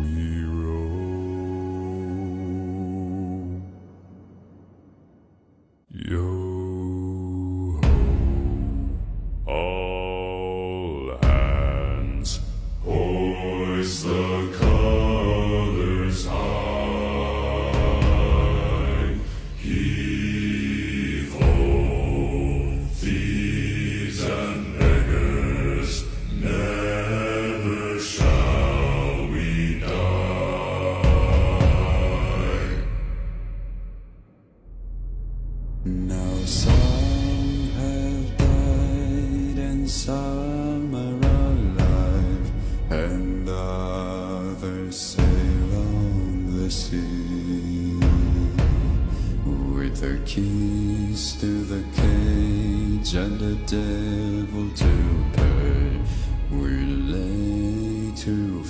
we roll. Yo ho, all hands, hoist the colors high. Heave ho, thieves and beggars, never shall we die. Now some have died and some are alive, and others sail on the sea with their keys to the cage and the devil to pay. We